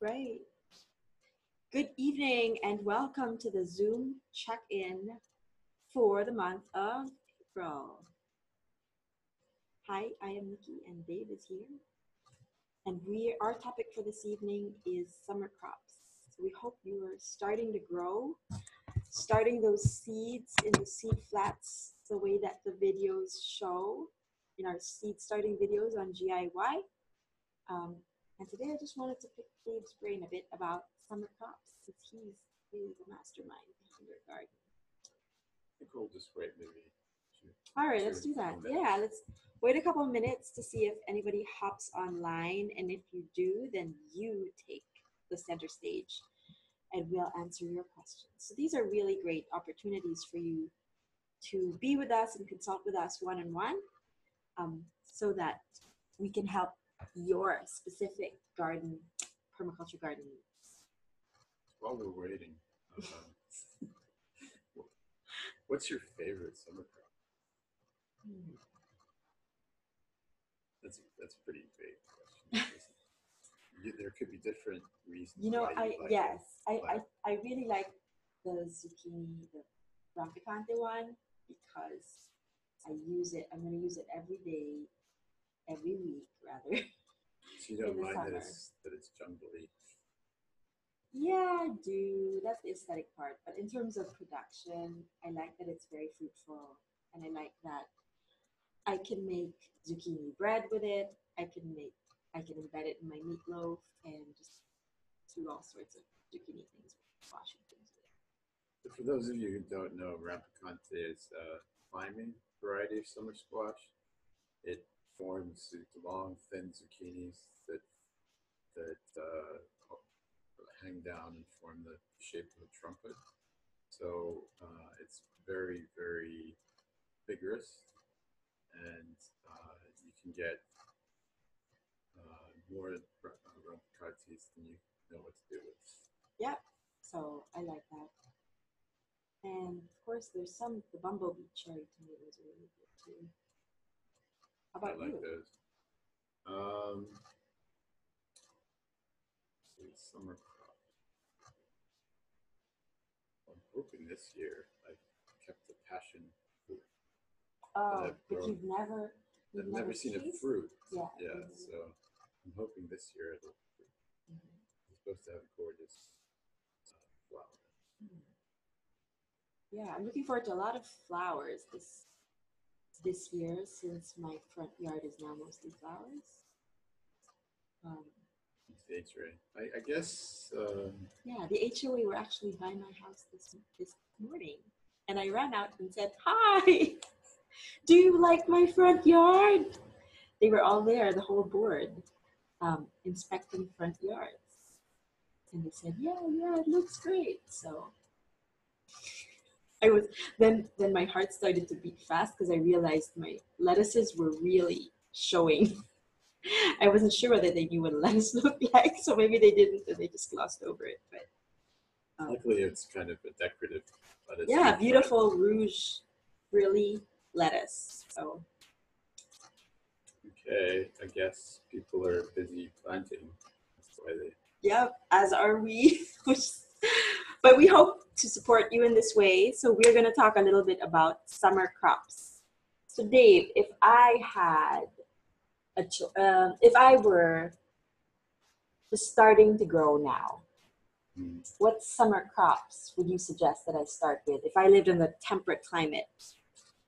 Right. Good evening and welcome to the Zoom check-in for the month of April. Hi, I am Nikki and Dave is here. And our topic for this evening is summer crops. So we hope you are starting to grow, starting those seeds in the seed flats the way that the videos show in our seed starting videos on GIY. And today I just wanted to pick Dave's brain a bit about summer crops, since he's really the mastermind behind your garden. I think we'll just wait maybe. All right, let's do that. Yeah, let's wait a couple of minutes to see if anybody hops online. And if you do, then you take the center stage and we'll answer your questions. So these are really great opportunities for you to be with us and consult with us one-on-one, so that we can help your specific garden, permaculture garden needs. While we're waiting, what's your favorite summer crop? That's a pretty big question. There could be different reasons. You know, I really like the zucchini, the rampicante one, because I use it. I'm going to use it every day, every week rather. So you don't mind that it's jungly? Yeah, I do. That's the aesthetic part. But in terms of production, I like that it's very fruitful, and I like that I can make zucchini bread with it. I can embed it in my meatloaf and just do all sorts of zucchini things, washing things with it. So for those of you who don't know, rampicante is a climbing variety of summer squash. It forms long, thin zucchinis that hang down and form the shape of a trumpet. So it's very, very vigorous, and you can get more rampicantes than you know what to do with. Yep. So I like that. And of course, there's the bumblebee cherry tomatoes are really good too. How about I like you? those. Summer crop. I'm hoping this year I've kept the passion fruit. Oh, but I've never seen a fruit. Yeah. Yeah. So I'm hoping this year it'll. It's supposed to have a gorgeous flower. Yeah, I'm looking forward to a lot of flowers this year, since my front yard is now mostly flowers. It's the HOA. I guess. Yeah, the HOA were actually by my house this morning, and I ran out and said, "Hi, do you like my front yard?" They were all there, the whole board, inspecting front yards, and they said, "Yeah, it looks great." So I was then my heart started to beat fast because I realized my lettuces were really showing. I wasn't sure whether they knew what a lettuce looked like, so maybe they didn't, and they just glossed over it. But luckily, it's kind of a decorative lettuce. Yeah, beautiful rouge, really lettuce. So. Okay, I guess people are busy planting. That's why they. Yep, as are we. But we hope to support you in this way. So we're going to talk a little bit about summer crops. So Dave, if I were just starting to grow now, what summer crops would you suggest that I start with if I lived in the temperate climate?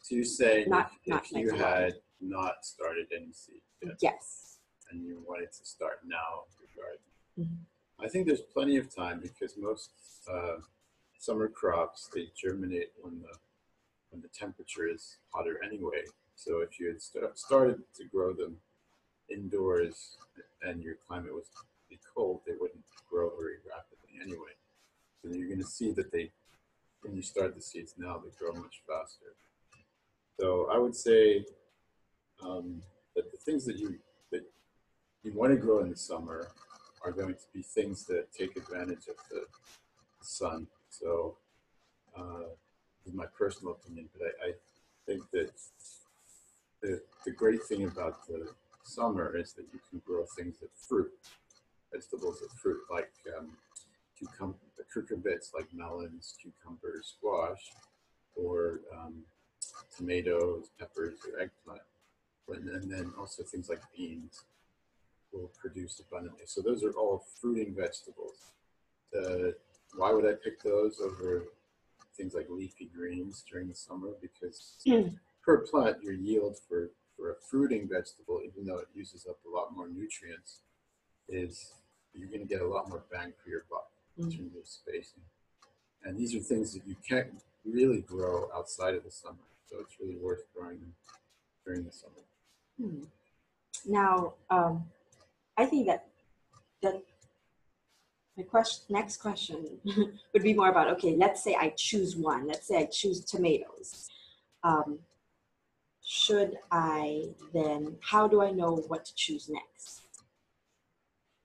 So you're saying if you had not started any seed yet, yes, and you wanted to start now in your garden, I think there's plenty of time, because most summer crops, they germinate when the temperature is hotter anyway. So if you had started to grow them indoors and your climate was be cold, they wouldn't grow very rapidly anyway. So you're going to see that when you start the seeds now, they grow much faster. So I would say that the things that you want to grow in the summer are going to be things that take advantage of the sun. So this is my personal opinion, but I think that the great thing about the summer is that you can grow things that fruit. vegetables or fruit like cucumbers, like melons, cucumbers, squash, or tomatoes, peppers, or eggplant. And then also things like beans will produce abundantly. So those are all fruiting vegetables. Why would I pick those over things like leafy greens during the summer? Because per plant, your yield for a fruiting vegetable, even though it uses up a lot more nutrients, is you're going to get a lot more bang for your buck in terms of spacing. And these are things that you can't really grow outside of the summer. So it's really worth growing them during the summer. Now, I think that my next question would be more about, okay, let's say I choose one. Let's say I choose tomatoes. Should I then, how do I know what to choose next?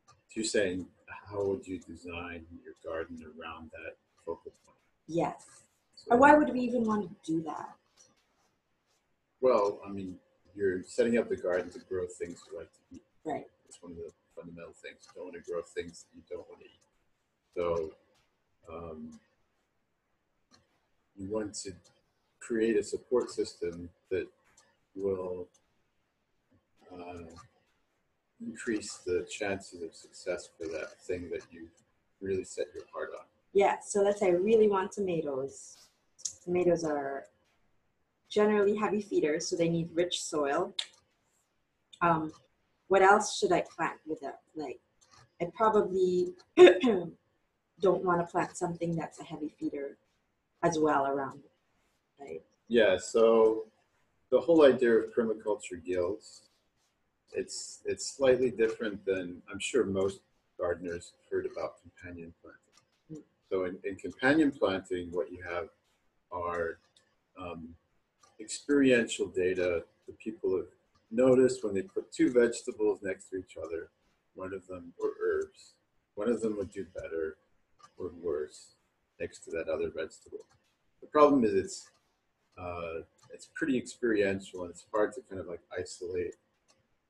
So you're saying, how would you design your garden around that focal point? Yes. So, or why would we even want to do that? Well, I mean, you're setting up the garden to grow things you like to eat. Right. It's one of the fundamental things. You don't want to grow things that you don't want to eat. So you want to create a support system that will increase the chances of success for that thing that you really set your heart on. Yeah, so let's say I really want tomatoes. Tomatoes are generally heavy feeders, so they need rich soil. What else should I plant with that? Like, I probably don't want to plant something that's a heavy feeder as well around it, right? Yeah, so the whole idea of permaculture guilds, it's slightly different than, I'm sure most gardeners heard about companion planting. So in companion planting, what you have are experiential data that people have noticed when they put two vegetables next to each other, one of them, or herbs, one of them would do better or worse next to that other vegetable. The problem is it's pretty experiential, and it's hard to kind of like isolate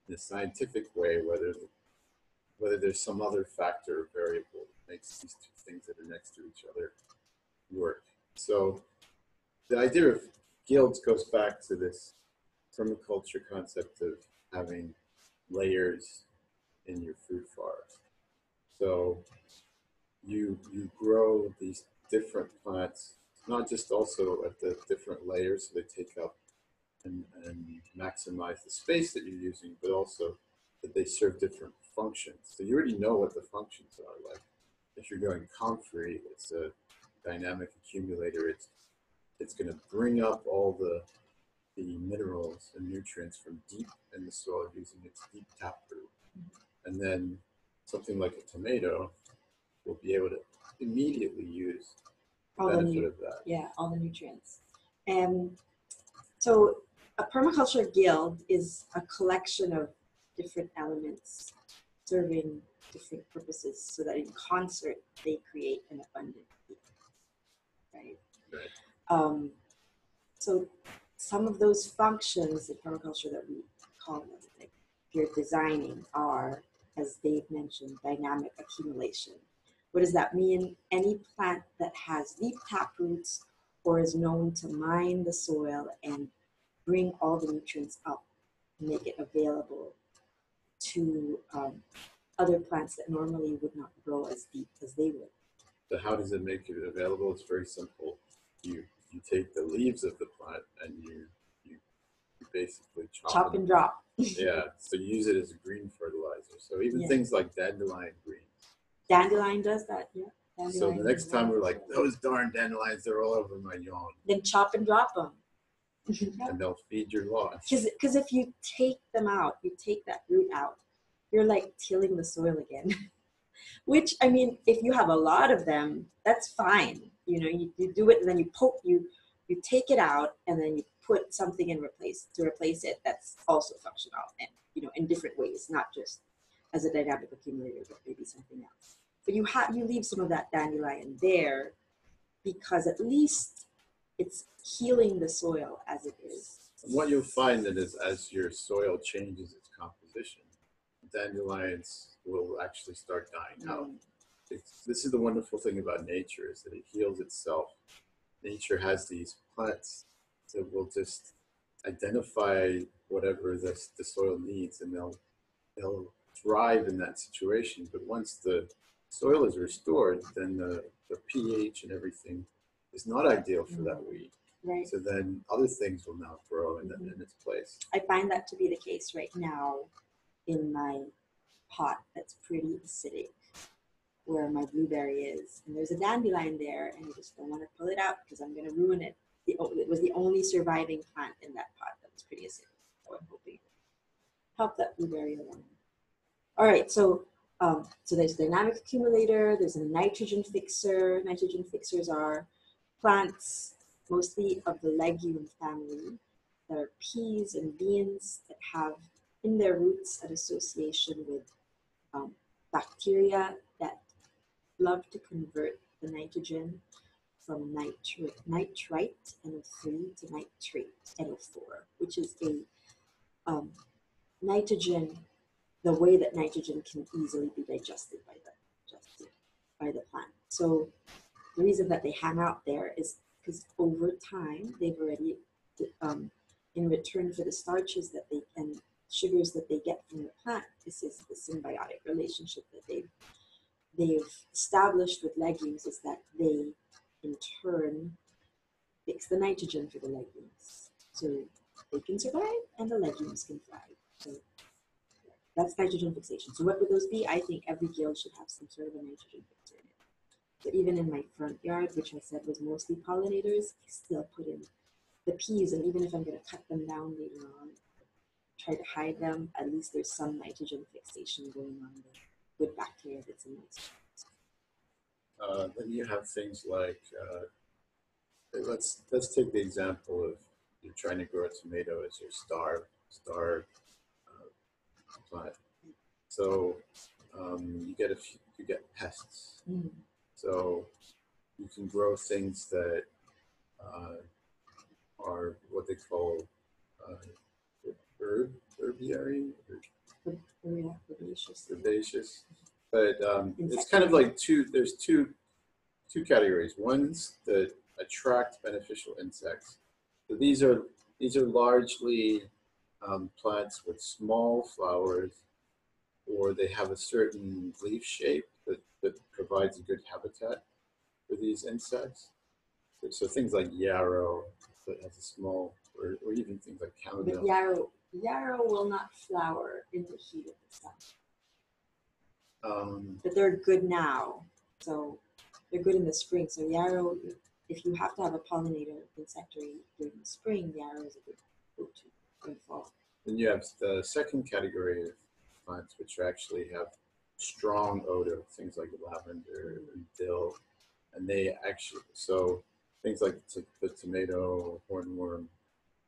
in a scientific way whether there's some other factor or variable that makes these two things that are next to each other work. So the idea of guilds goes back to this permaculture concept of having layers in your food forest. So you grow these different plants, not just also at the different layers so they take up and maximize the space that you're using, but also that they serve different functions. So you already know what the functions are. Like if you're going comfrey, it's a dynamic accumulator. It's going to bring up all the minerals and nutrients from deep in the soil using its deep taproot. And then something like a tomato will be able to immediately use the benefit of that. Yeah, all the nutrients. And so a permaculture guild is a collection of different elements serving different purposes so that in concert they create an abundant field, right? So some of those functions in permaculture that we call them, like you're designing, are, as Dave mentioned, dynamic accumulation. What does that mean? Any plant that has deep taproots or is known to mine the soil and bring all the nutrients up, make it available to other plants that normally would not grow as deep as they would. So how does it make it available? It's very simple. You take the leaves of the plant and you basically chop and drop. Yeah, so you use it as a green fertilizer. So even things like dandelion greens. Dandelion does that, yeah. So the next time we're like, those darn dandelions, they're all over my lawn. Then chop and drop them. And they'll feed your lawn. Because if you take them out, you take that root out, you're like tilling the soil again. Which, I mean, if you have a lot of them, that's fine. You know, you do it and then you take it out and then you put something in to replace it that's also functional and, you know, in different ways, not just as a dynamic accumulator, but maybe something else. But you leave some of that dandelion there because at least it's healing the soil as it is. And what you'll find that is as your soil changes its composition, dandelions will actually start dying out. This is the wonderful thing about nature, is that it heals itself. Nature has these plants that will just identify whatever the soil needs, and they'll thrive in that situation. But once the soil is restored, then the pH and everything is not ideal for that weed. Right. So then other things will now grow in its place. I find that to be the case right now in my pot that's pretty acidic, where my blueberry is. And there's a dandelion there, and I just don't want to pull it out because I'm going to ruin it. It was the only surviving plant in that pot that was pretty acidic. So I'm hoping help that blueberry along. All right, so there's a dynamic accumulator, there's a nitrogen fixer. Nitrogen fixers are plants, mostly of the legume family, that are peas and beans that have in their roots an association with bacteria that love to convert the nitrogen from nitrite NO3 to nitrate NO4, which is a nitrogen, the way that nitrogen can easily be digested by the plant. So the reason that they hang out there is because over time they've already, in return for the starches that they and sugars that they get from the plant, this is the symbiotic relationship that they've established with legumes, is that they in turn fix the nitrogen for the legumes, so they can survive and the legumes can thrive. So that's nitrogen fixation. So what would those be? I think every guild should have some sort of a nitrogen fixer in it. So even in my front yard, which I said was mostly pollinators, I still put in the peas, and even if I'm going to cut them down later on, try to hide them, at least there's some nitrogen fixation going on there. Good bacteria that's in those. Then you have things like, let's take the example of you're trying to grow a tomato as your star plant. So you get pests. So you can grow things that are what they call herbiary, herbaceous. But it's kind of like there's two categories. One's that attract beneficial insects. So these are largely plants with small flowers, or they have a certain leaf shape that provides a good habitat for these insects. So things like yarrow that has a small, or even things like chamomile. But yarrow will not flower in the heat of the sun. But they're good now, so they're good in the spring. So yarrow, if you have to have a pollinator insectary during the spring, yarrow is a good go-to in fall. Then you have the second category of plants, which actually have strong odor, things like lavender and dill, and they actually, so things like the tomato hornworm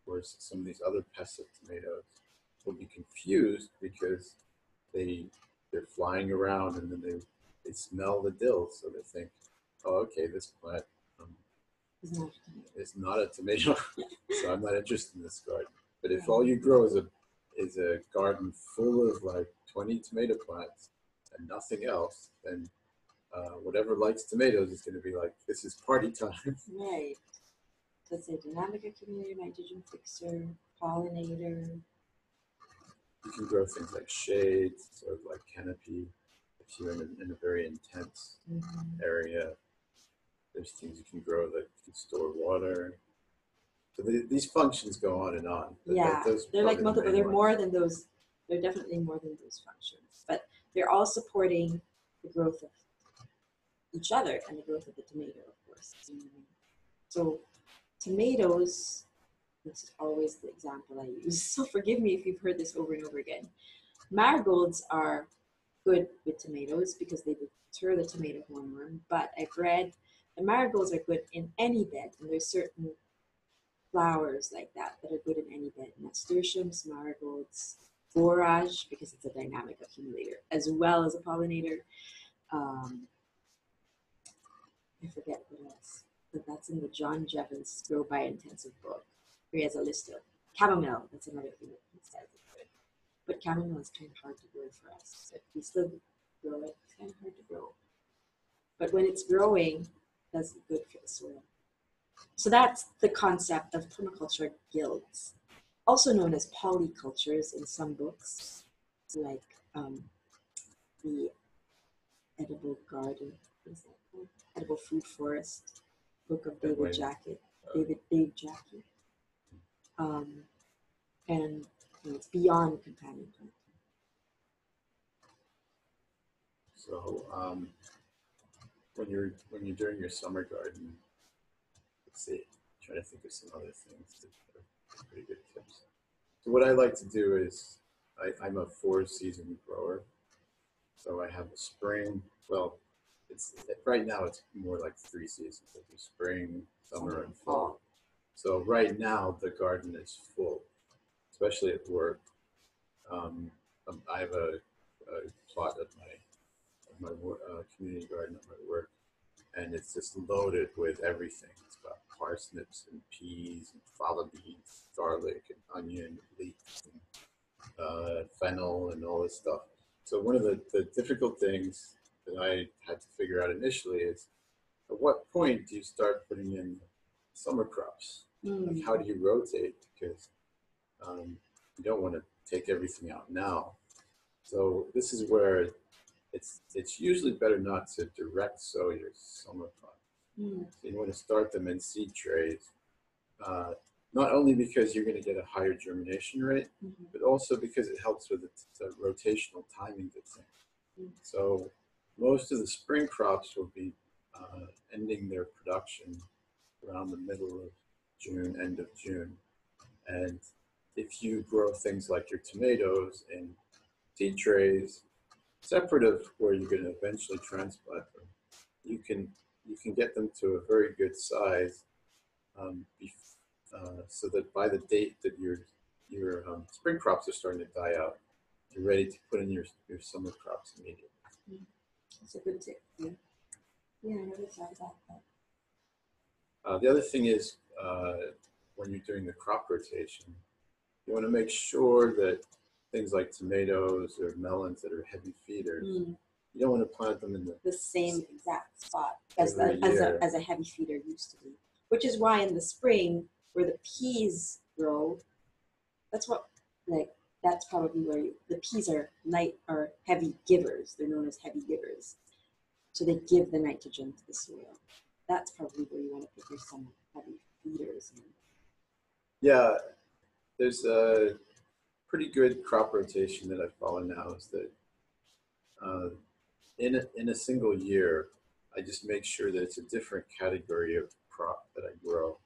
or some of these other pests of tomatoes will be confused because they're flying around, and then they smell the dill, so they think, oh, okay, this plant is not a tomato, so I'm not interested in this garden. But if all you grow is a garden full of like 20 tomato plants and nothing else, then whatever likes tomatoes is going to be like, this is party time. Right. So it's a dynamic accumulator, nitrogen fixer, pollinator. You can grow things like shade, sort of like canopy, if you're in a very intense area. There's things you can grow that can store water. So these functions go on and on. Yeah, they're like multiple. They're more than those. They're definitely more than those functions. But they're all supporting the growth of each other and the growth of the tomato, of course. So tomatoes, this is always the example I use, so forgive me if you've heard this over and over again. Marigolds are good with tomatoes because they deter the tomato hornworm, but I've read the marigolds are good in any bed, and there's certain flowers like that are good in any bed. Nasturtiums, marigolds, borage, because it's a dynamic accumulator, as well as a pollinator. I forget what else, but that's in the John Jevons Grow by Intensive book, where he has a list of chamomile. That's another thing that he says is good. But chamomile is kind of hard to grow for us. But we still grow it. It's kind of hard to grow. But when it's growing, that's good for the soil. So that's the concept of permaculture guilds, also known as polycultures in some books, like the Edible Garden, what is that called? Edible Food Forest, book of Dave Jackie. And it's beyond companion planting. So when you're doing your summer garden, let's see, trying to think of some other things that are pretty good tips. So what I like to do is I'm a 4-season grower. So I have a spring. Well, it's right now it's more like 3 seasons. I do spring, summer, and fall. So right now the garden is full, especially at work. I have a plot of my community garden at my work, and it's just loaded with everything. It's got parsnips and peas and fava beans, garlic and onion, leeks, and fennel, and all this stuff. So one of the difficult things that I had to figure out initially is, at what point do you start putting in summer crops? Like, how do you rotate? Because you don't want to take everything out now. So this is where it's usually better not to direct sow your summer crops. So you want to start them in seed trays, not only because you're going to get a higher germination rate, but also because it helps with the rotational timing of things. So most of the spring crops will be ending their production around the middle of June, end of June. And if you grow things like your tomatoes in seed trays, separate of where you're going to eventually transplant them, you can get them to a very good size, so that by the date that your spring crops are starting to die out, you're ready to put in your summer crops immediately. That's a good tip. Yeah, I never thought about that. The other thing is, when you're doing the crop rotation, you want to make sure that things like tomatoes or melons that are heavy feeders, you don't want to plant them in the same exact spot as a heavy feeder used to be. Which is why in the spring, where the peas grow, that's probably where the peas are heavy givers. They're known as heavy givers. So they give the nitrogen to the soil. That's probably where you want to put your some heavy feeders in. Yeah, there's a pretty good crop rotation that I follow now is that in a single year, I just make sure that it's a different category of crop that I grow.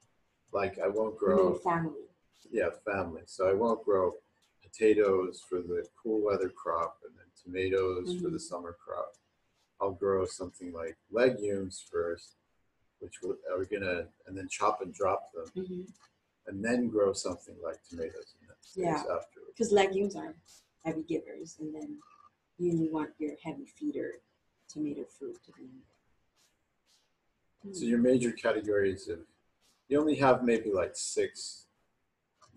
Like I won't grow family. Yeah, family. So I won't grow potatoes for the cool weather crop and then tomatoes for the summer crop. I'll grow something like legumes first, which are gonna, and then chop and drop them, and then grow something like tomatoes and then afterwards. Because legumes are heavy givers, and then you want your heavy feeder tomato fruit to be in there. So your major categories of, you only have maybe like 6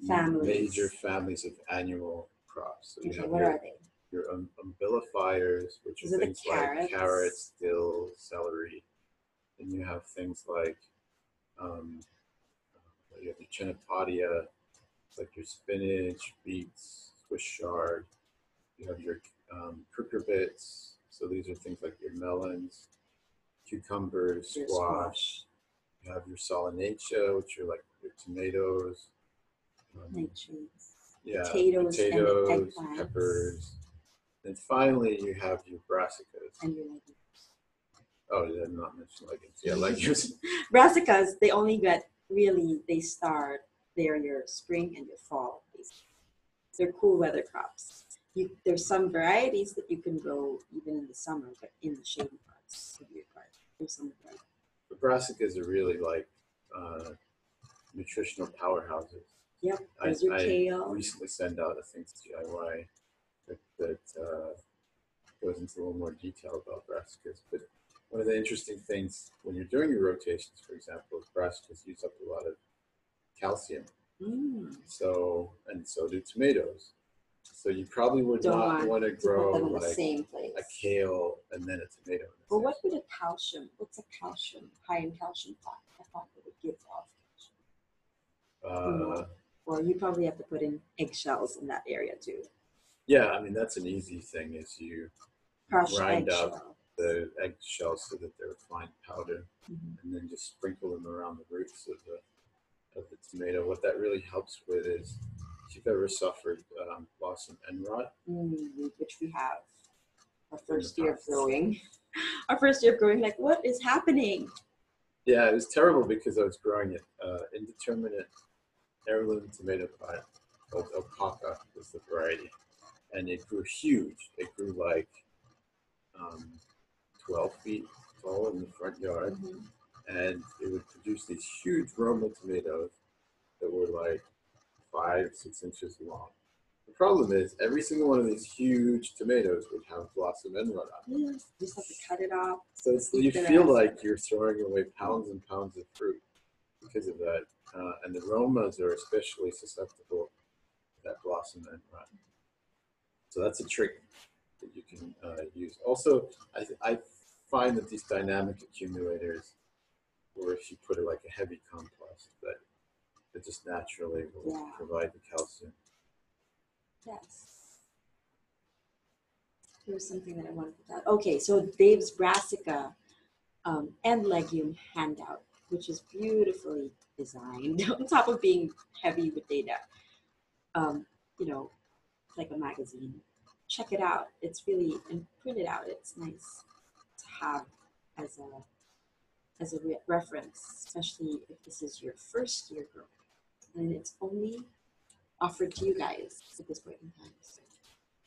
major families of annual crops. So you have what are they? Your umbellifiers, which are things like carrots, dill, celery. And you have things like, you have your chenophatia, like your spinach, beets, Swiss chard. You have your cucurbits. So these are things like your melons, cucumbers, squash. You have your solanaceae, which are like your tomatoes. Potatoes, and peppers. And finally, you have your brassicas. And your legumes. Oh, did I not mention legumes? Yeah, legumes. Brassicas, they only get, they're your spring and your fall, basically. They're cool weather crops. There's some varieties that you can grow even in the summer, but in the shady parts of your garden. There's some varieties. The brassicas are really like nutritional powerhouses. Yep, I kale. recently sent out a things DIY that goes into a little more detail about brassicas. But one of the interesting things when you're doing your rotations, for example, is brassicas use up a lot of calcium. So do tomatoes. So you probably would Don't not want to put grow them in the like same place. a kale and then a tomato. Well, what would a calcium? What's a calcium? High in calcium plant? I thought it would give off calcium. Or you probably have to put in eggshells in that area too. Yeah, I mean that's an easy thing. Is you grind up the eggshells so that they're fine powder, and then just sprinkle them around the roots of the tomato. What that really helps with is, if you've ever suffered blossom end rot, which we have, our first year of growing. Our first year of growing, like, what is happening? Yeah, it was terrible because I was growing it indeterminate heirloom tomato plant called Alpaca was the variety, and it grew huge. It grew like 12 feet tall in the front yard, and it would produce these huge Roma tomatoes that were like 5-6 inches long. The problem is every single one of these huge tomatoes would have blossom end rot on them. Yeah, you just have to cut it off. So you feel like you're throwing away pounds and pounds of fruit because of that. And the Romas are especially susceptible to that blossom end rot. So that's a trick that you can use. Also, I find that these dynamic accumulators, or if you put it like a heavy compost, that it just naturally will provide the calcium. Yes. Here's something that I wanted to tell. Okay, so Dave's brassica and legume handout, which is beautifully designed on top of being heavy with data. You know, like a magazine. Check it out. It's really, and print it out. It's nice to have as a reference, especially if this is your first year growing. And it's only offered to you guys at this point in time. So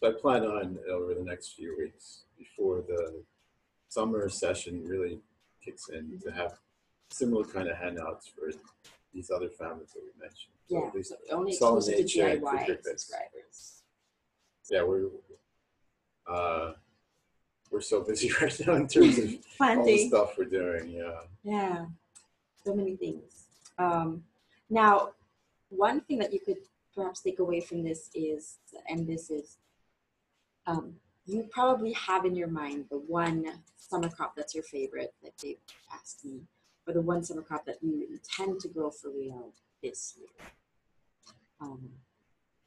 I plan on, over the next few weeks, before the summer session really kicks in, to have similar kind of handouts for these other families that we mentioned. So at least so only exclusive to DIY subscribers. Yeah, we're so busy right now in terms of all the stuff we're doing. Yeah, so many things. Now, one thing that you could perhaps take away from this is, and this is, you probably have in your mind the one summer crop that's your favorite, like they asked me, or the one summer crop that you intend to grow for real this year.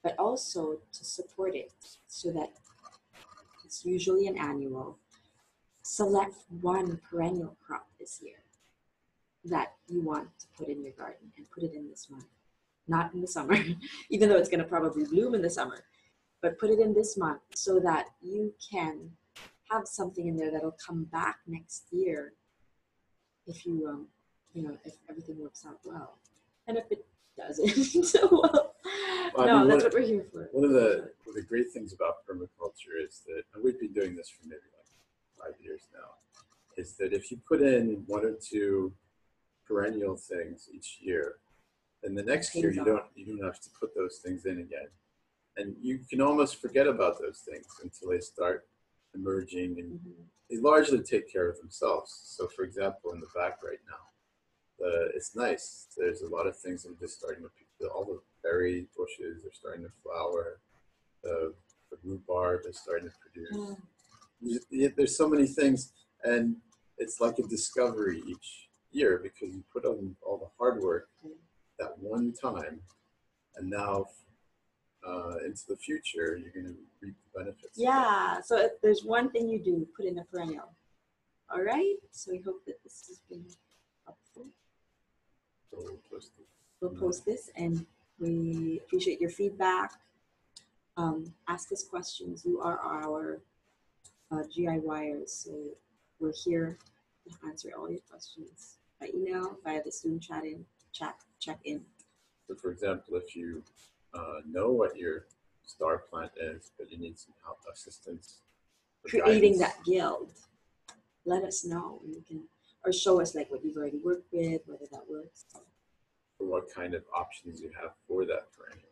But also to support it so that it's usually an annual. Select one perennial crop this year that you want to put in your garden and put it in this month, not in the summer, even though it's going to probably bloom in the summer, but put it in this month so that you can have something in there that'll come back next year if you, if everything works out well. And if it doesn't, well, no, that's what we're here for. One of the great things about permaculture is that, and we've been doing this for maybe like 5 years now, is that if you put in 1 or 2 perennial things each year, then the next year you don't have to put those things in again. And you can almost forget about those things until they start emerging, and they largely take care of themselves. So for example, in the back right now, it's nice. There's a lot of things that are just starting to, all the berry bushes are starting to flower. The rhubarb is starting to produce. There's so many things, and it's like a discovery each year because you put on all the hard work that one time, and now into the future, you're going to reap the benefits. Yeah, so if there's one thing you do, put in a perennial. All right, so we hope that this has been helpful. So we'll post this, and we appreciate your feedback. Ask us questions. You are our GIYers, so we're here to answer all your questions by email, via the Zoom check-in. So for example, if you know what your star plant is, but you need some help, assistance, creating that guild, let us know. You can, or show us like what you've already worked with, whether that works. Or what kind of options you have for that perennial.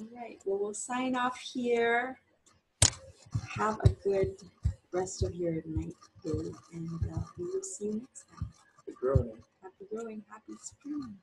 All right, well, we'll sign off here. Have a good rest of your night, day, and we will see you next time. Happy growing. Happy growing. Happy spring.